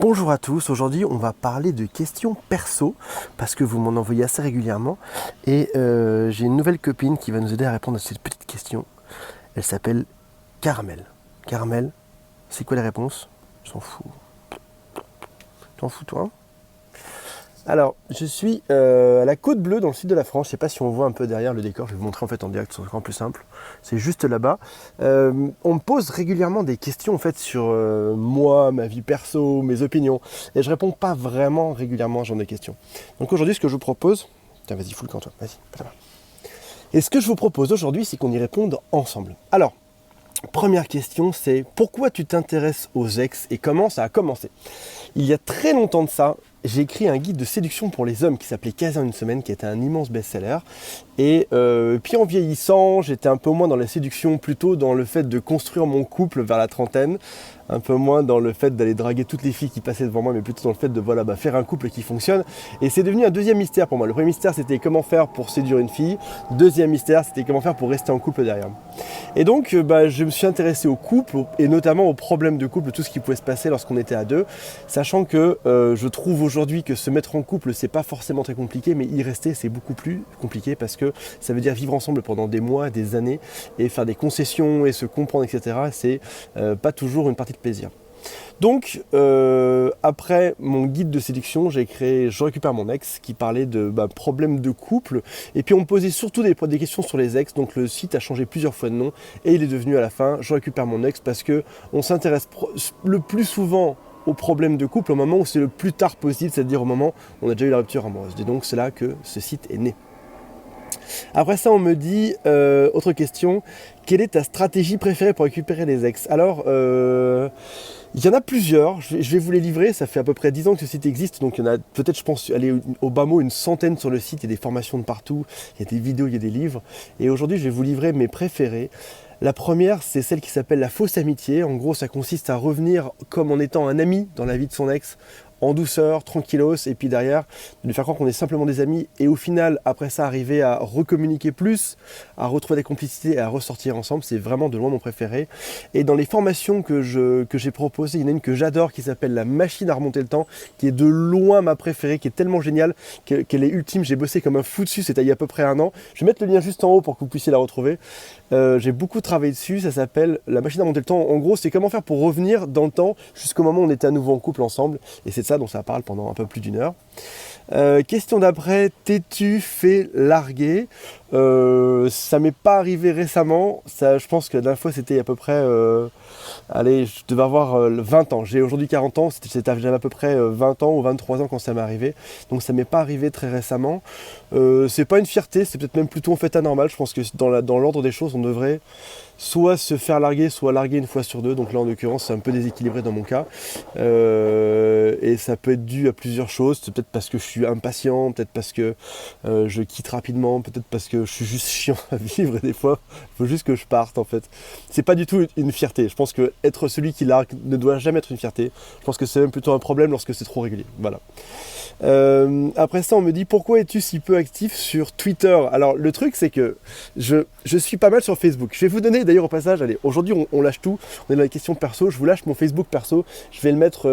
Bonjour à tous, aujourd'hui on va parler de questions perso parce que vous m'en envoyez assez régulièrement et j'ai une nouvelle copine qui va nous aider à répondre à cette petite question. Elle s'appelle Caramel. Caramel, c'est quoi les réponses? Je s'en fous. T'en fous toi? Alors, je suis à la Côte Bleue dans le sud de la France. Je ne sais pas si on voit un peu derrière le décor. Je vais vous montrer en fait en direct, c'est encore plus simple. C'est juste là-bas. On me pose régulièrement des questions en fait sur moi, ma vie perso, mes opinions. Et je réponds pas vraiment régulièrement à ce genre de questions. Donc aujourd'hui, ce que je vous propose... Tiens, vas-y, fous le camp toi. Vas-y, pas là-bas. Et ce que je vous propose aujourd'hui, c'est qu'on y réponde ensemble. Alors, première question, c'est pourquoi tu t'intéresses aux ex et comment ça a commencé? Il y a très longtemps de ça, j'ai écrit un guide de séduction pour les hommes qui s'appelait 15 en une semaine, qui était un immense best-seller. Et puis en vieillissant, j'étais un peu moins dans la séduction, plutôt dans le fait de construire mon couple vers la trentaine. Un peu moins dans le fait d'aller draguer toutes les filles qui passaient devant moi, mais plutôt dans le fait de faire un couple qui fonctionne. Et c'est devenu un deuxième mystère pour moi. Le premier mystère, c'était comment faire pour séduire une fille. Deuxième mystère, c'était comment faire pour rester en couple derrière. Et donc, je me suis intéressé au couple, et notamment aux problèmes de couple, tout ce qui pouvait se passer lorsqu'on était à deux, sachant que je trouve aujourd'hui que se mettre en couple, c'est pas forcément très compliqué, mais y rester, c'est beaucoup plus compliqué, parce que ça veut dire vivre ensemble pendant des mois, des années, et faire des concessions, et se comprendre, etc. C'est pas toujours une partie de plaisir. Donc, après mon guide de séduction, j'ai créé Je récupère mon ex, qui parlait de problèmes de couple. Et puis on me posait surtout des questions sur les ex. Donc le site a changé plusieurs fois de nom. Et il est devenu à la fin Je récupère mon ex, parce qu'on s'intéresse le plus souvent aux problèmes de couple au moment où c'est le plus tard possible, c'est-à-dire au moment où on a déjà eu la rupture amoureuse. Et donc c'est là que ce site est né. Après ça, on me dit, autre question, quelle est ta stratégie préférée pour récupérer les ex? Alors, il y en a plusieurs, je vais vous les livrer, ça fait à peu près 10 ans que ce site existe, donc il y en a peut-être, je pense, aller au bas mot, une centaine sur le site, il y a des formations de partout, il y a des vidéos, il y a des livres, et aujourd'hui je vais vous livrer mes préférés. La première, c'est celle qui s'appelle la fausse amitié. En gros, ça consiste à revenir comme en étant un ami dans la vie de son ex, en douceur, tranquillos, et puis derrière, de lui faire croire qu'on est simplement des amis, et au final, après ça, arriver à recommuniquer plus, à retrouver des complicités et à ressortir ensemble. C'est vraiment de loin mon préféré. Et dans les formations que j'ai proposées, il y en a une que j'adore qui s'appelle la machine à remonter le temps, qui est de loin ma préférée, qui est tellement géniale qu'elle est ultime. J'ai bossé comme un fou dessus, c'était il y a à peu près un an. Je vais mettre le lien juste en haut pour que vous puissiez la retrouver. J'ai beaucoup travaillé dessus, ça s'appelle la machine à remonter le temps. En gros, c'est comment faire pour revenir dans le temps jusqu'au moment où on était à nouveau en couple ensemble. Et c'est de ça dont ça parle pendant un peu plus d'une heure. Question d'après, t'es-tu fait larguer? Ça m'est pas arrivé récemment. Ça, je pense que la dernière fois c'était à peu près allez, je devais avoir 20 ans. J'ai aujourd'hui 40 ans, j'avais à peu près 20 ans ou 23 ans quand ça m'est arrivé. Donc ça m'est pas arrivé très récemment. C'est pas une fierté, c'est peut-être même plutôt en fait anormal. Je pense que dans l'ordre des choses, on devrait soit se faire larguer, soit larguer une fois sur deux. Donc là en l'occurrence c'est un peu déséquilibré dans mon cas. Et ça peut être dû à plusieurs choses. C'est peut-être parce que je suis impatient, peut-être parce que je quitte rapidement, peut-être parce que je suis juste chiant à vivre et des fois il faut juste que je parte en fait. C'est pas du tout une fierté. Je pense que être celui qui largue ne doit jamais être une fierté. Je pense que c'est même plutôt un problème lorsque c'est trop régulier. Voilà. Après ça on me dit pourquoi es-tu si peu actif sur Twitter? Alors le truc c'est que je suis pas mal sur Facebook. Je vais vous donner d'ailleurs au passage, allez, aujourd'hui on lâche tout, on est dans la question perso, je vous lâche mon Facebook perso, je vais le mettre,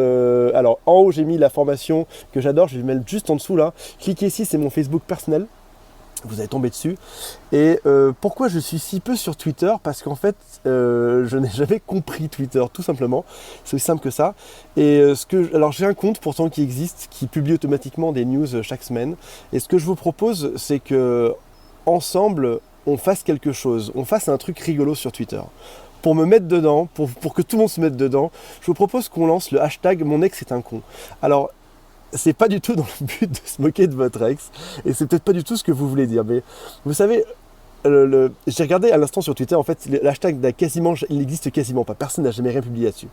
alors en haut j'ai mis la formation que j'adore, je vais le mettre juste en dessous là, cliquez ici, c'est mon Facebook personnel. Vous allez tomber dessus. Et pourquoi je suis si peu sur Twitter? Parce qu'en fait, je n'ai jamais compris Twitter, tout simplement. C'est aussi simple que ça. Et alors j'ai un compte pourtant qui existe, qui publie automatiquement des news chaque semaine. Et ce que je vous propose, c'est que ensemble, on fasse quelque chose, on fasse un truc rigolo sur Twitter. Pour me mettre dedans, pour que tout le monde se mette dedans, je vous propose qu'on lance le hashtag Mon ex est un con. Alors, c'est pas du tout dans le but de se moquer de votre ex, et c'est peut-être pas du tout ce que vous voulez dire, mais vous savez, j'ai regardé à l'instant sur Twitter, en fait, l'hashtag il n'existe quasiment pas, personne n'a jamais rien publié là-dessus.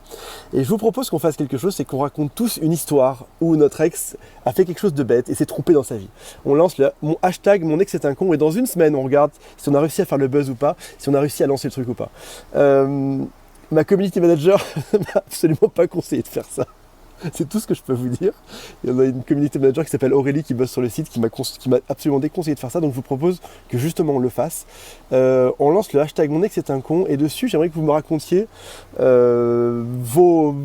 Et je vous propose qu'on fasse quelque chose, c'est qu'on raconte tous une histoire où notre ex a fait quelque chose de bête et s'est trompé dans sa vie. On lance mon hashtag Mon ex est un con, et dans une semaine, on regarde si on a réussi à faire le buzz ou pas, si on a réussi à lancer le truc ou pas. Ma community manager m'a absolument pas conseillé de faire ça. C'est tout ce que je peux vous dire. Il y en a une community manager qui s'appelle Aurélie qui bosse sur le site qui m'a absolument déconseillé de faire ça. Donc je vous propose que justement on le fasse. On lance le hashtag mon ex est un con et dessus j'aimerais que vous me racontiez vos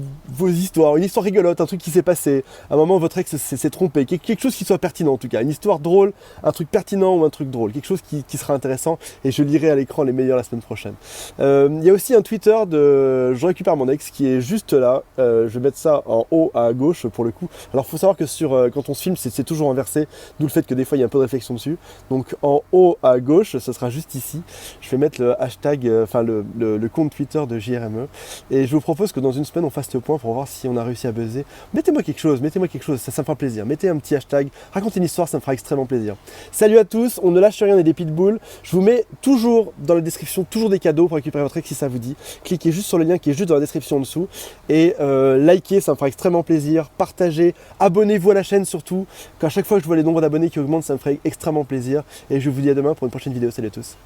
histoires, une histoire rigolote, un truc qui s'est passé. À un moment votre ex s'est trompé, quelque chose qui soit pertinent en tout cas, une histoire drôle, un truc pertinent ou un truc drôle, quelque chose qui sera intéressant et je lirai à l'écran les meilleurs la semaine prochaine. Il y a aussi un Twitter de Je récupère mon ex qui est juste là. Je vais mettre ça en haut à gauche pour le coup. Alors il faut savoir que quand on se filme c'est toujours inversé, d'où le fait que des fois il y a un peu de réflexion dessus. Donc en haut à gauche, ce sera juste ici. Je vais mettre le hashtag, le compte Twitter de JRME. Et je vous propose que dans une semaine on fasse le point pour voir si on a réussi à buzzer. Mettez-moi quelque chose, ça me fera plaisir. Mettez un petit hashtag, racontez une histoire, ça me fera extrêmement plaisir. Salut à tous, on ne lâche rien, on est des pitbulls. Je vous mets toujours dans la description, toujours des cadeaux pour récupérer votre ex si ça vous dit. Cliquez juste sur le lien qui est juste dans la description en dessous. Et likez, ça me fera extrêmement plaisir. Partagez, abonnez-vous à la chaîne surtout. À chaque fois que je vois les nombres d'abonnés qui augmentent, ça me ferait extrêmement plaisir. Et je vous dis à demain pour une prochaine vidéo. Salut à tous.